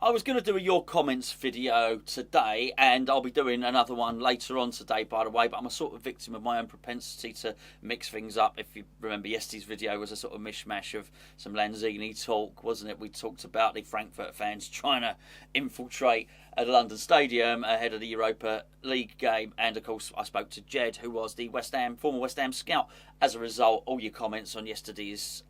I was going to do a Your Comments video today, and I'll be doing another one later on today, by the way, but I'm a sort of victim of my own propensity to mix things up. If you remember, yesterday's video was a sort of mishmash of some Lanzini talk, wasn't it? We talked about the Frankfurt fans trying to infiltrate the London Stadium ahead of the Europa League game, and of course I spoke to Jed, who was the former West Ham scout. As a result, all your comments on yesterday's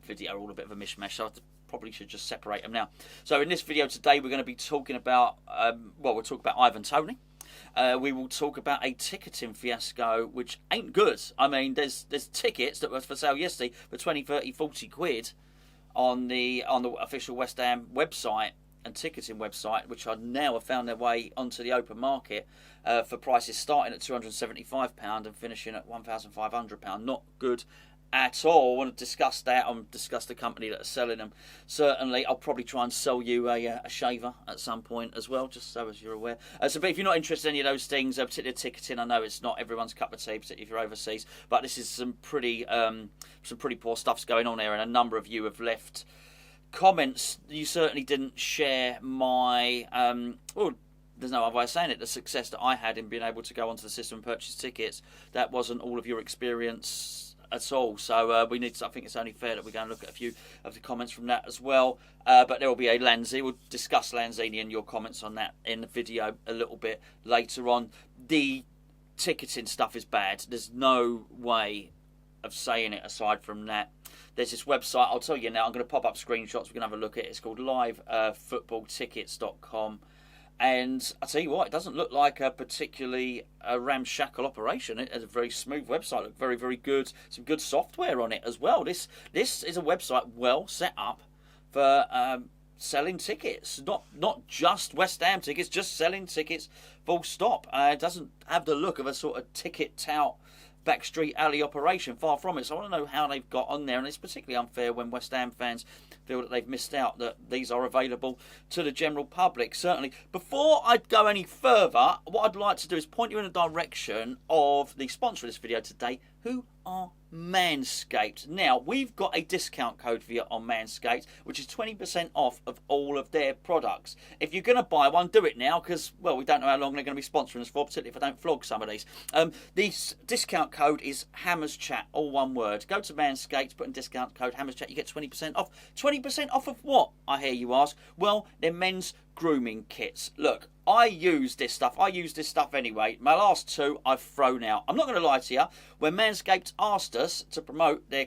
video are all a bit of a mishmash. So I probably should just separate them now. So in this video today, we're going to be talking about, we'll talk about Ivan Toney. We will talk about a ticketing fiasco, which ain't good. I mean, there's tickets that were for sale yesterday for 20, 30, 40 quid on the official West Ham website and ticketing website, which are now have found their way onto the open market for prices starting at £275 and finishing at £1,500. Not good at all. I want to discuss that. I'll discuss the company that are selling them. Certainly, I'll probably try and sell you a shaver at some point as well, just so as you're aware. But if you're not interested in any of those things, particularly ticketing, I know it's not everyone's cup of tea, particularly if you're overseas. But this is some pretty poor stuff's going on here, and a number of you have left comments. You certainly didn't share my there's no other way of saying it, the success that I had in being able to go onto the system and purchase tickets. That wasn't all of your experience at all. So I think it's only fair that we go and look at a few of the comments from that as well. But there will be a Lanzini. We'll discuss Lanzini and your comments on that in the video a little bit later on. The ticketing stuff is bad. There's no way of saying it aside from that. There's this website, I'll tell you now, I'm going to pop up screenshots, we can have a look at it. It's called livefootballtickets.com. And I tell you what, it doesn't look like a particularly ramshackle operation. It has a very smooth website, look very, very good. Some good software on it as well. This is a website well set up for selling tickets, not just West Ham tickets, just selling tickets. Full stop. It doesn't have the look of a sort of ticket tout backstreet alley operation, far from it. So I want to know how they've got on there, and it's particularly unfair when West Ham fans feel that they've missed out that these are available to the general public. Certainly, before I go any further, what I'd like to do is point you in the direction of the sponsor of this video today, who are Manscaped. Now, we've got a discount code for you on Manscaped, which is 20% off of all of their products. If you're going to buy one, do it now, because, well, we don't know how long they're going to be sponsoring us for, particularly if I don't flog some of these. The discount code is HammersChat, all one word. Go to Manscaped, put in discount code HammersChat, you get 20% off. 20% off of what, I hear you ask? Well, they're men's grooming kits. Look, I use this stuff anyway. My last two I've thrown out. I'm not going to lie to you. When Manscaped asked us to promote their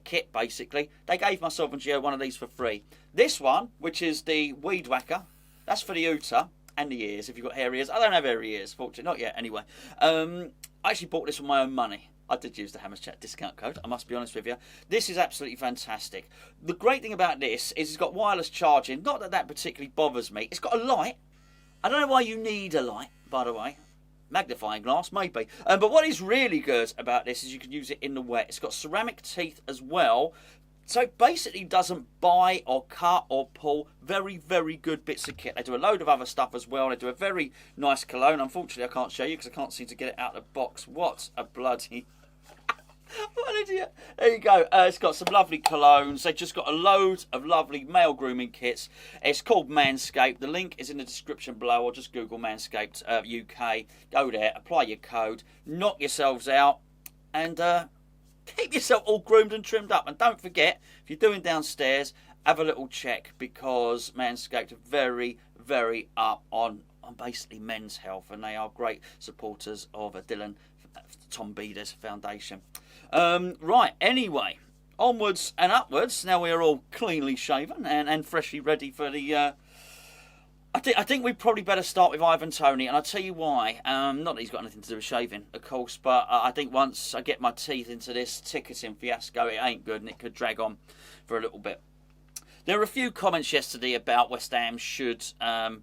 kit, basically, they gave myself and Gio one of these for free. This one, which is the Weed Whacker, that's for the Uta and the ears, if you've got hairy ears. I don't have hairy ears, fortunately, not yet anyway. I actually bought this with my own money. I did use the HammersChat discount code, I must be honest with you. This is absolutely fantastic. The great thing about this is it's got wireless charging. Not that that particularly bothers me. It's got a light. I don't know why you need a light, by the way. Magnifying glass, maybe. But what is really good about this is you can use it in the wet. It's got ceramic teeth as well. So it basically doesn't bite or cut or pull. Very, very good bits of kit. They do a load of other stuff as well. They do a very nice cologne. Unfortunately, I can't show you because I can't seem to get it out of the box. What a bloody... What an idiot. There you go. It's got some lovely colognes. They've just got a load of lovely male grooming kits. It's called Manscaped. The link is in the description below, or just Google Manscaped UK. Go there, apply your code, knock yourselves out, and keep yourself all groomed and trimmed up. And don't forget, if you're doing downstairs, have a little check, because Manscaped are very, very up on basically men's health, and they are great supporters of Tom Beeder's Foundation. Right, anyway, onwards and upwards. Now we are all cleanly shaven and freshly ready for the... I think we probably better start with Ivan Toney, and I'll tell you why. Not that he's got anything to do with shaving, of course, but I think once I get my teeth into this ticketing fiasco, it ain't good, and it could drag on for a little bit. There were a few comments yesterday about West Ham should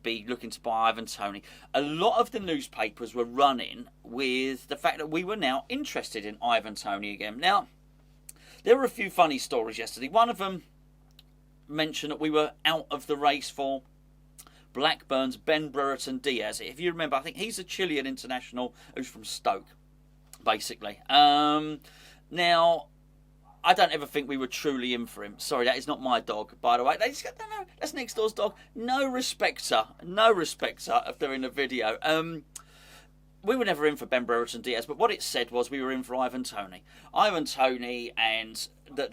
be looking to buy Ivan Toney. A lot of the newspapers were running with the fact that we were now interested in Ivan Toney again. Now, there were a few funny stories yesterday. One of them mentioned that we were out of the race for Blackburn's Ben Brereton Diaz. If you remember, I think he's a Chilean international who's from Stoke, basically. Now, I don't ever think we were truly in for him. Sorry, that is not my dog, by the way. They just go, no, that's next door's dog. No respecter if they're in the video. We were never in for Ben Brereton Diaz, but what it said was we were in for Ivan Toney. Ivan Toney, and that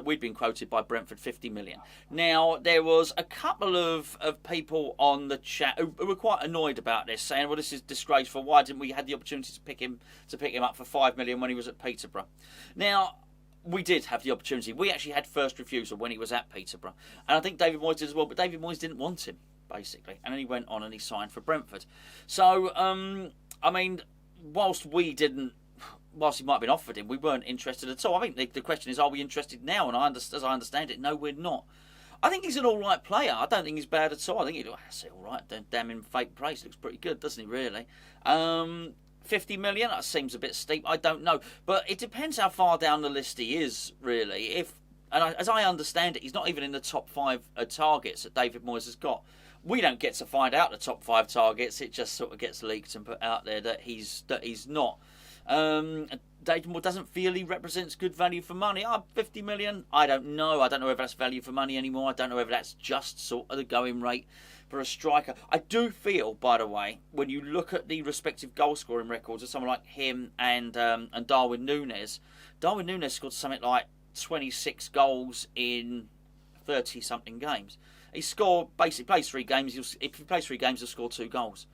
we'd been quoted by Brentford 50 million. Now, there was a couple of people on the chat who were quite annoyed about this, saying, well, this is disgraceful. Why didn't we have the opportunity to pick him up for 5 million when he was at Peterborough? Now, we did have the opportunity. We actually had first refusal when he was at Peterborough. And I think David Moyes did as well, but David Moyes didn't want him, basically. And then he went on and he signed for Brentford. So, I mean, whilst he might have been offered him, we weren't interested at all. I think the question is, are we interested now? And as I understand it, no, we're not. I think he's an all right player. I don't think he's bad at all. I think I say all right. Damn him, fake praise. Looks pretty good, doesn't he? Really. 50 million. That seems a bit steep. I don't know, but it depends how far down the list he is. Really, as I understand it, he's not even in the top 5 targets that David Moyes has got. We don't get to find out the top 5 targets. It just sort of gets leaked and put out there that he's not. David Moore doesn't feel he represents good value for money. 50 million? I don't know. I don't know whether that's value for money anymore. I don't know whether that's just sort of the going rate for a striker. I do feel, by the way, when you look at the respective goal scoring records of someone like him and Darwin Núñez scored something like 26 goals in 30 something games. He plays 3 games. If he plays 3 games, he'll score 2 goals.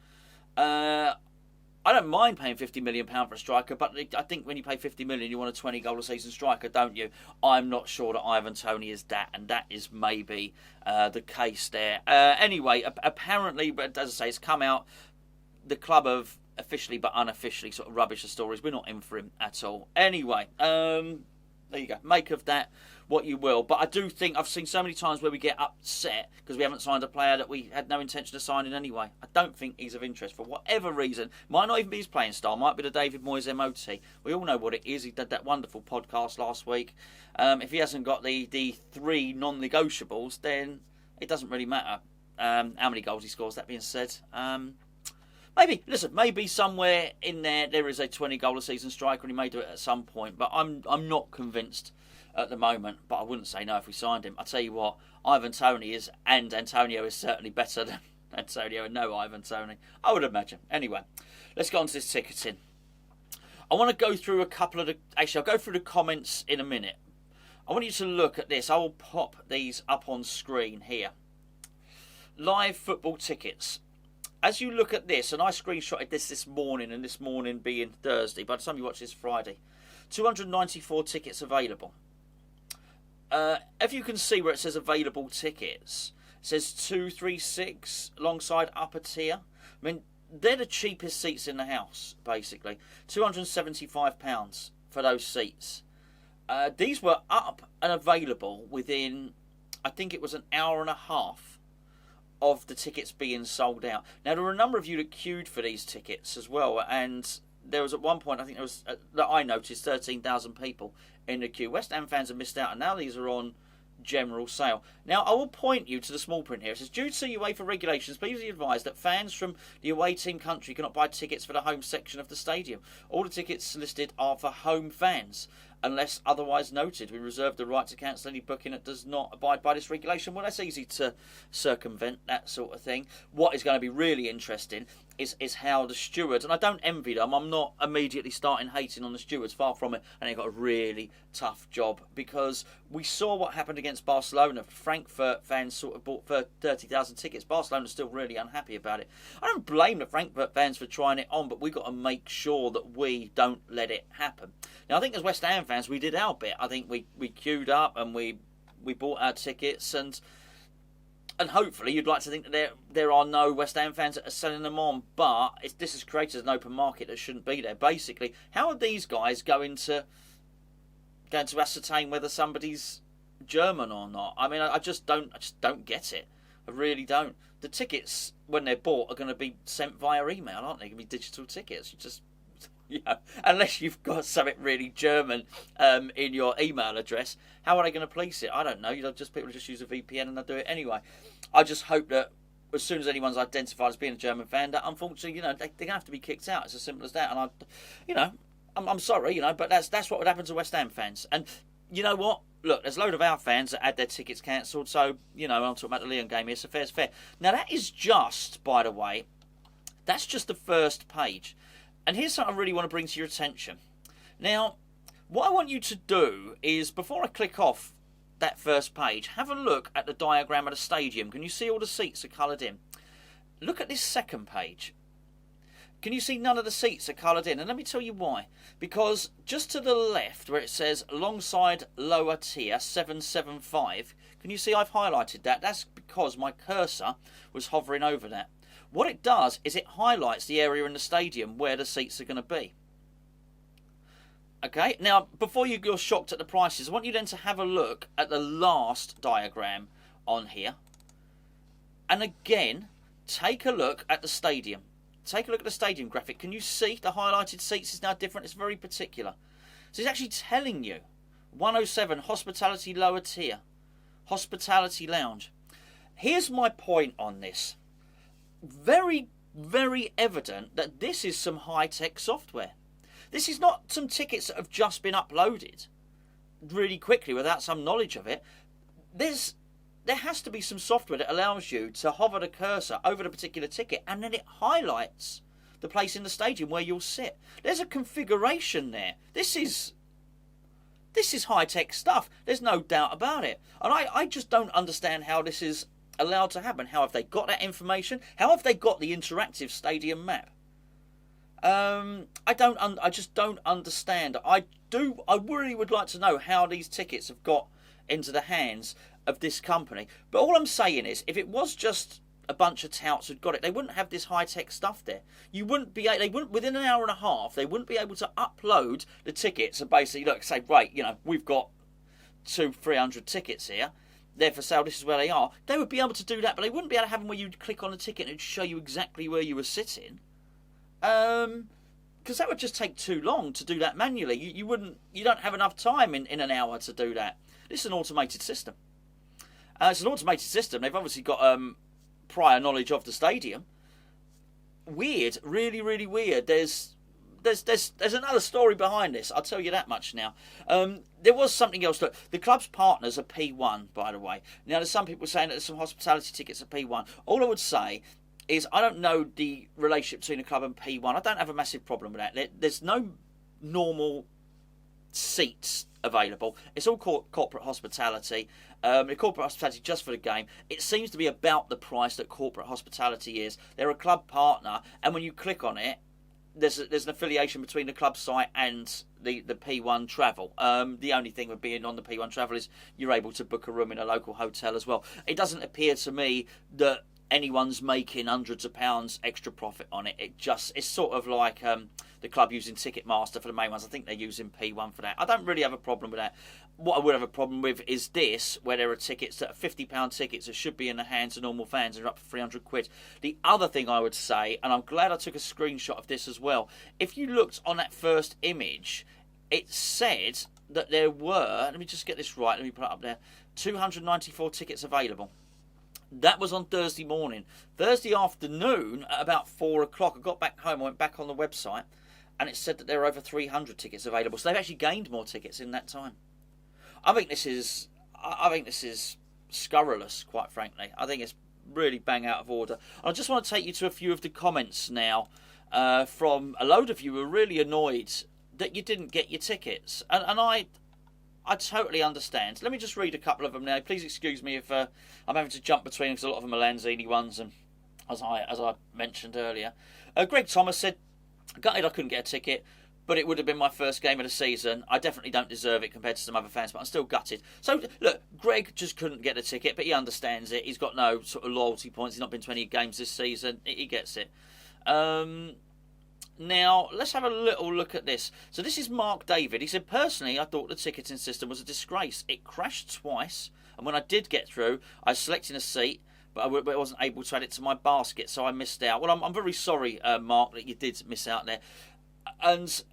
I don't mind paying £50 million for a striker, but I think when you pay 50 million, you want a 20 goal a season striker, don't you? I'm not sure that Ivan Toney is that, and that is maybe the case there. Anyway, apparently, but as I say, it's come out. The club have officially but unofficially sort of rubbish the stories. We're not in for him at all. Anyway, there you go. Make of that what you will. But I do think I've seen so many times where we get upset because we haven't signed a player that we had no intention of signing anyway. I don't think he's of interest for whatever reason. Might not even be his playing style. Might be the David Moyes MOT. We all know what it is. He did that wonderful podcast last week. If he hasn't got the 3 non-negotiables, then it doesn't really matter how many goals he scores. That being said, maybe somewhere in there is a 20 goal a season striker, and he may do it at some point. But I'm not convinced at the moment, but I wouldn't say no if we signed him. I tell you what, Ivan Toney is, and Antonio is certainly better than Antonio, and no Ivan Toney, I would imagine. Anyway, let's go on to this ticketing. I want to go through I'll go through the comments in a minute. I want you to look at this. I will pop these up on screen here. Live football tickets. As you look at this, and I screenshotted this morning, and this morning being Thursday, by the time you watch this, Friday, 294 tickets available. If you can see where it says available tickets, it says 236 alongside upper tier. I mean, they're the cheapest seats in the house, basically. £275 for those seats. These were up and available within, I think it was an hour and a half of the tickets being sold out. Now, there were a number of you that queued for these tickets as well, and there was at one point, I think there was, that I noticed, 13,000 people in the queue. West Ham fans have missed out, and now these are on general sale. Now, I will point you to the small print here. It says, due to UEFA regulations, please be advised that fans from the away team country cannot buy tickets for the home section of the stadium. All the tickets listed are for home fans, unless otherwise noted. We reserve the right to cancel any booking that does not abide by this regulation. Well, that's easy to circumvent, that sort of thing. What is going to be really interesting is how the stewards, and I don't envy them, I'm not immediately starting hating on the stewards, far from it, and they've got a really tough job, because we saw what happened against Barcelona. Frankfurt fans sort of bought for 30,000 tickets. Barcelona's still really unhappy about it. I don't blame the Frankfurt fans for trying it on, but we've got to make sure that we don't let it happen. Now, I think as West Ham fans, we did our bit. I think we queued up and we bought our tickets, and hopefully you'd like to think that there are no West Ham fans that are selling them on, but this has created an open market that shouldn't be there. Basically, how are these guys going to ascertain whether somebody's German or not? I mean, I just don't get it. I really don't. The tickets, when they're bought, are going to be sent via email, aren't they? Going to be digital tickets. You just, unless you've got something really German in your email address, how are they going to police it? I don't know. People just use a VPN and they'll do it anyway. I just hope that as soon as anyone's identified as being a German fan, that unfortunately, they're going to have to be kicked out. It's as simple as that. And I'm sorry, but that's what would happen to West Ham fans. And you know what? Look, there's a load of our fans that had their tickets cancelled, so, I'm talking about the Leon game here, so fair's fair. Now, that is just, by the way, that's just the first page. And here's something I really want to bring to your attention. Now, what I want you to do is, before I click off that first page, have a look at the diagram of the stadium. Can you see all the seats are coloured in? Look at this second page. Can you see none of the seats are coloured in? And let me tell you why. Because just to the left, where it says alongside lower tier 775, can you see I've highlighted that? That's because my cursor was hovering over that. What it does is it highlights the area in the stadium where the seats are going to be. Okay, now before you're shocked at the prices, I want you then to have a look at the last diagram on here. And again, take a look at the stadium. Take a look at the stadium graphic. Can you see the highlighted seats is now different? It's very particular. So it's actually telling you 107 hospitality lower tier, hospitality lounge. Here's my point on this. Very, very evident that this is some high-tech software. This is not some tickets that have just been uploaded really quickly without some knowledge of it. There has to be some software that allows you to hover the cursor over the particular ticket and then it highlights the place in the stadium where you'll sit. There's a configuration there. This is high-tech stuff. There's no doubt about it. And I just don't understand how this is allowed to happen. How have they got that information? How have they got the interactive stadium map? I just don't understand. I really would like to know how these tickets have got into the hands of this company. But all I'm saying is, if it was just a bunch of touts who'd got it, they wouldn't have this high-tech stuff there. They wouldn't, within an hour and a half, they wouldn't be able to upload the tickets and basically, look, say, right, we've got 200-300 tickets here. They're for sale, this is where they are. They would be able to do that, but they wouldn't be able to have them where you'd click on the ticket and it'd show you exactly where you were sitting. Because that would just take too long to do that manually. You don't have enough time in an hour to do that. This is an automated system. It's an automated system. They've obviously got prior knowledge of the stadium. Weird, really, really weird. There's another story behind this. I'll tell you that much now. There was something else. Look, the club's partners are P1, by the way. Now, there's some people saying that there's some hospitality tickets at P1. All I would say is I don't know the relationship between the club and P1. I don't have a massive problem with that. There's no normal seats available. It's all corporate hospitality. The corporate hospitality just for the game. It seems to be about the price that corporate hospitality is. They're a club partner, and when you click on it, there's an affiliation between the club site and the P1 travel. The only thing with being on the P1 travel is you're able to book a room in a local hotel as well. It doesn't appear to me that anyone's making hundreds of pounds extra profit on it. It's sort of like the club using Ticketmaster for the main ones. I think they're using P1 for that. I don't really have a problem with that. What I would have a problem with is this, where there are tickets that are £50 tickets that should be in the hands of normal fans and are up for 300 quid. The other thing I would say, and I'm glad I took a screenshot of this as well, if you looked on that first image, it said that there were, let me just get this right, let me put it up there, 294 tickets available. That was on Thursday morning. Thursday afternoon at about 4 o'clock, I got back home, I went back on the website, and it said that there were over 300 tickets available. So they've actually gained more tickets in that time. I think this is scurrilous, quite frankly. I think it's really bang out of order. I just want to take you to a few of the comments now from a load of you who are really annoyed that you didn't get your tickets. And I totally understand. Let me just read a couple of them now. Please excuse me if I'm having to jump between because a lot of them are Lanzini ones, and as I mentioned earlier. Greg Thomas said, gutted I couldn't get a ticket, but it would have been my first game of the season. I definitely don't deserve it compared to some other fans, but I'm still gutted. So, look, Greg just couldn't get a ticket, but he understands it. He's got no sort of loyalty points. He's not been to any games this season. He gets it. Now, let's have a little look at this. So this is Mark David. He said, personally, I thought the ticketing system was a disgrace. It crashed twice, and when I did get through, I was selecting a seat, but I wasn't able to add it to my basket, so I missed out. Well, I'm very sorry, Mark, that you did miss out there. And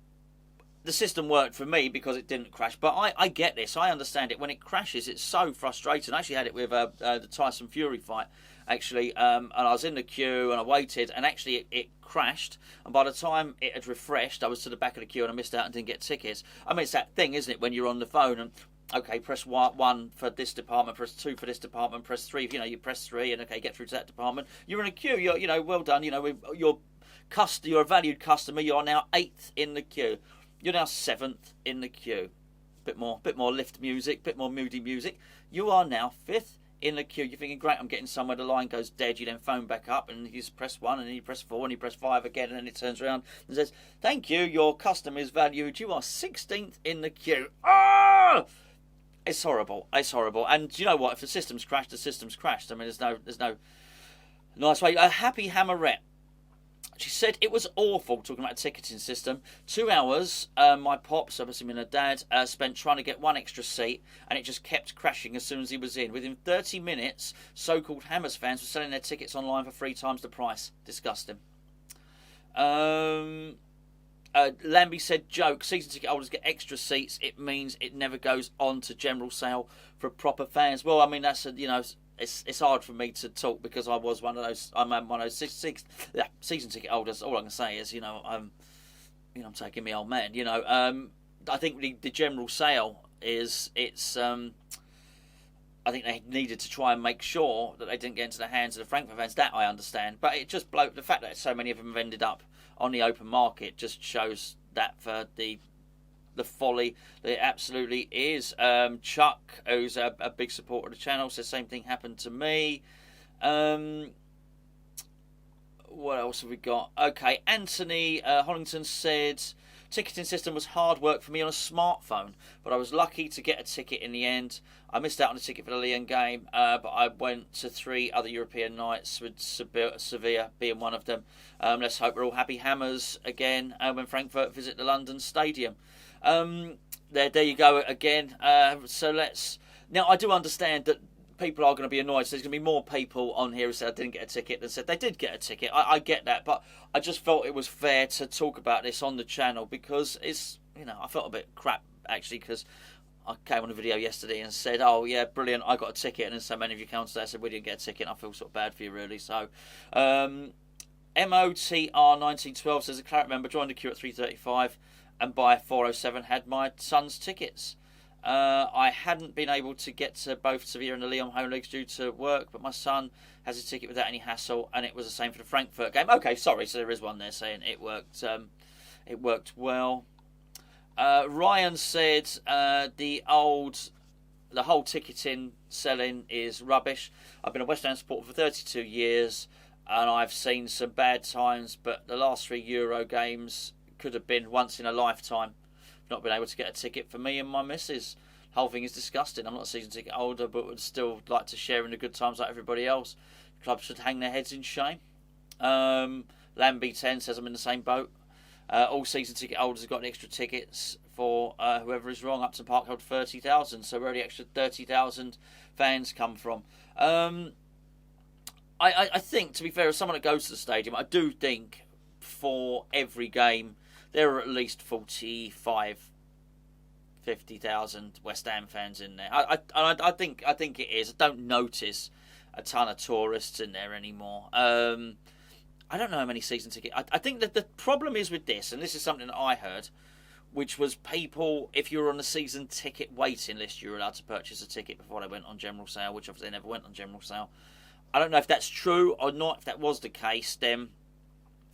the system worked for me because it didn't crash, but I get this. I understand it. When it crashes, it's so frustrating. I actually had it with the Tyson Fury fight, actually, and I was in the queue and I waited, and actually it crashed, and by the time it had refreshed, I was to the back of the queue and I missed out and didn't get tickets. I mean, it's that thing, isn't it, when you're on the phone and okay, press one for this department, press 2 for this department, press 3. You press 3, and okay, get through to that department. You're in a queue. You're well done. You're a valued customer. You are now 8th in the queue. You're now 7th in the queue. Bit more lift music, bit more moody music. You are now 5th in the queue. You're thinking, great, I'm getting somewhere. The line goes dead. You then phone back up, and you just press 1, and then you press 4, and you press 5 again, and then it turns around and says, thank you, your customer is valued. You are 16th in the queue. Ah! It's horrible. It's horrible. And you know what? If the system's crashed, the system's crashed. I mean, there's no nice way. A Happy Hammerette. She said it was awful, talking about a ticketing system. 2 hours, my pop, so obviously my dad, spent trying to get one extra seat, and it just kept crashing as soon as he was in. Within 30 minutes, so-called Hammers fans were selling their tickets online for 3 times the price. Disgusting. Lambie said, joke, season ticket holders get extra seats. It means it never goes on to general sale for proper fans. Well, I mean, that's it's hard for me to talk because I was one of those. I'm one of those season ticket holders. All I can say is, I'm taking me old man. I think the general sale is I think they needed to try and make sure that they didn't get into the hands of the Frankfurt fans. That I understand, but it just the fact that so many of them have ended up on the open market just shows that for the folly that it absolutely is. Chuck, who's a big supporter of the channel, says same thing happened to me. What else have we got? Okay, Anthony Hollington said, ticketing system was hard work for me on a smartphone, but I was lucky to get a ticket in the end. I missed out on a ticket for the Lyon game, but I went to 3 other European nights, with Sevilla being one of them. Let's hope we're all happy Hammers again when Frankfurt visit the London Stadium. There you go again. Now I do understand that people are going to be annoyed. So there's going to be more people on here who said I didn't get a ticket than said they did get a ticket. I get that, but I just felt it was fair to talk about this on the channel because it's, I felt a bit crap actually because I came on a video yesterday and said, oh yeah, brilliant, I got a ticket, and then so many of you came on today said we didn't get a ticket. And I feel sort of bad for you really. So MOTR1912 says a Claret member joined the queue at 3:35 and by 4:07 had my son's tickets. I hadn't been able to get to both Sevilla and the Lyon home leagues due to work, but my son has a ticket without any hassle, and it was the same for the Frankfurt game. Okay, sorry, so there is one there saying it worked. It worked well. Ryan said the whole ticketing selling is rubbish. I've been a West Ham supporter for 32 years, and I've seen some bad times, but the last 3 Euro games could have been once in a lifetime. Not been able to get a ticket for me and my missus. The whole thing is disgusting. I'm not a season ticket holder, but would still like to share in the good times like everybody else. Clubs should hang their heads in shame. Lambie10 says I'm in the same boat. All season ticket holders have got extra tickets for whoever is wrong. Upton Park held 30,000, so where the extra 30,000 fans come from. I think, to be fair, as someone that goes to the stadium, I do think for every game there are at least 50,000 West Ham fans in there. I think it is. I don't notice a ton of tourists in there anymore. I don't know how many season tickets. I think that the problem is with this, and this is something that I heard, which was people, if you were on the season ticket waiting list, you were allowed to purchase a ticket before they went on general sale, which obviously they never went on general sale. I don't know if that's true or not. If that was the case, then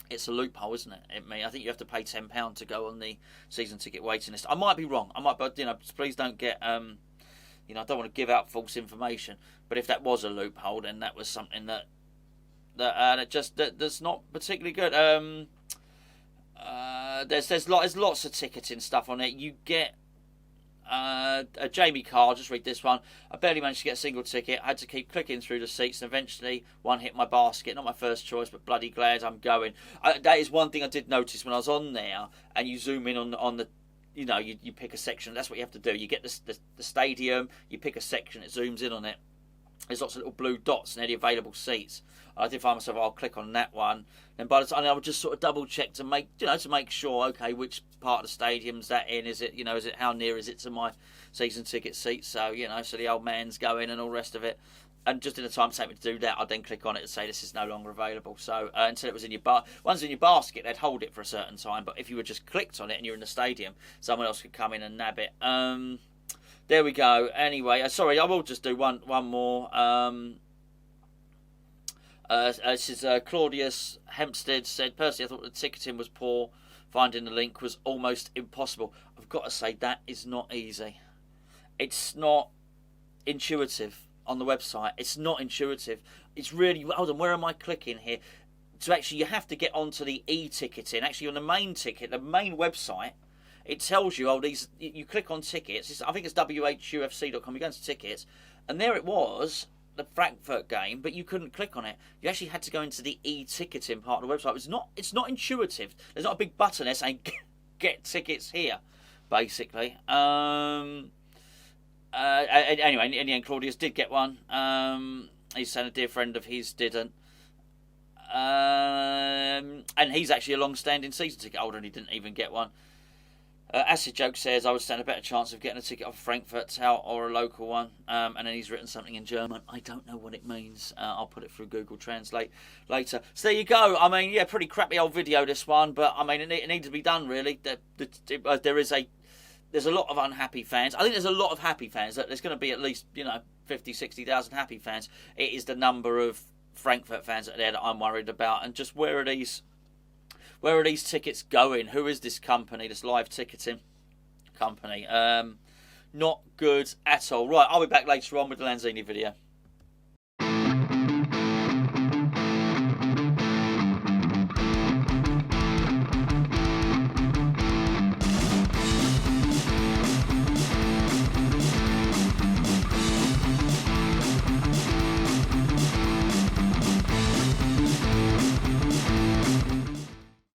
it's a loophole, isn't it? I think you have to pay £10 to go on the season ticket waiting list. I might be wrong. But please don't get. I don't want to give out false information. But if that was a loophole, then that was something that's not particularly good. There's lots of ticketing stuff on it. You get. Jamie Carr, I'll just read this one. I barely managed to get a single ticket. I had to keep clicking through the seats, and eventually one hit my basket. Not my first choice, but bloody glad I'm going. That is one thing I did notice when I was on there, and you zoom in on the, you pick a section. That's what you have to do. You get the stadium, you pick a section, it zooms in on it. There's lots of little blue dots and the available seats. I did find myself, I'll click on that one. Then by the time I would just sort of double check to make sure, okay, which part of the stadium's that in? Is it, how near is it to my season ticket seat? So, so the old man's going and all the rest of it. And just in the time it takes me to do that, I'd then click on it and say this is no longer available. So until it was in your once in your basket, they'd hold it for a certain time. But if you were just clicked on it and you're in the stadium, someone else could come in and nab it. There we go. Anyway, sorry, I will just do one more. This is Claudius Hempstead said, personally, I thought the ticketing was poor. Finding the link was almost impossible. I've got to say, that is not easy. It's not intuitive on the website. It's not intuitive. It's really... Hold on, where am I clicking here? So actually, you have to get onto the e-ticketing. Actually, on the main ticket, the main website, it tells you, these... You click on tickets. I think it's whufc.com. You go into tickets, and there it was... the Frankfurt game, but you couldn't click on it. You actually had to go into the e-ticketing part of the website. It's not intuitive. There's not a big button there saying get tickets here, basically. Anyway, in the end, Claudius did get one. He's saying a dear friend of his didn't. And he's actually a long-standing season ticket holder and he didn't even get one. Acid Joke says, I would stand a better chance of getting a ticket off Frankfurt out or a local one. And then he's written something in German. I don't know what it means. I'll put it through Google Translate later. So there you go. I mean, yeah, pretty crappy old video, this one. But, I mean, it needs to be done, really. There's a lot of unhappy fans. I think there's a lot of happy fans. There's going to be at least, 50, 60,000 happy fans. It is the number of Frankfurt fans that are there that I'm worried about. And just where are these tickets going? Who is this company, this live ticketing company? Not good at all. Right, I'll be back later on with the Lanzini video.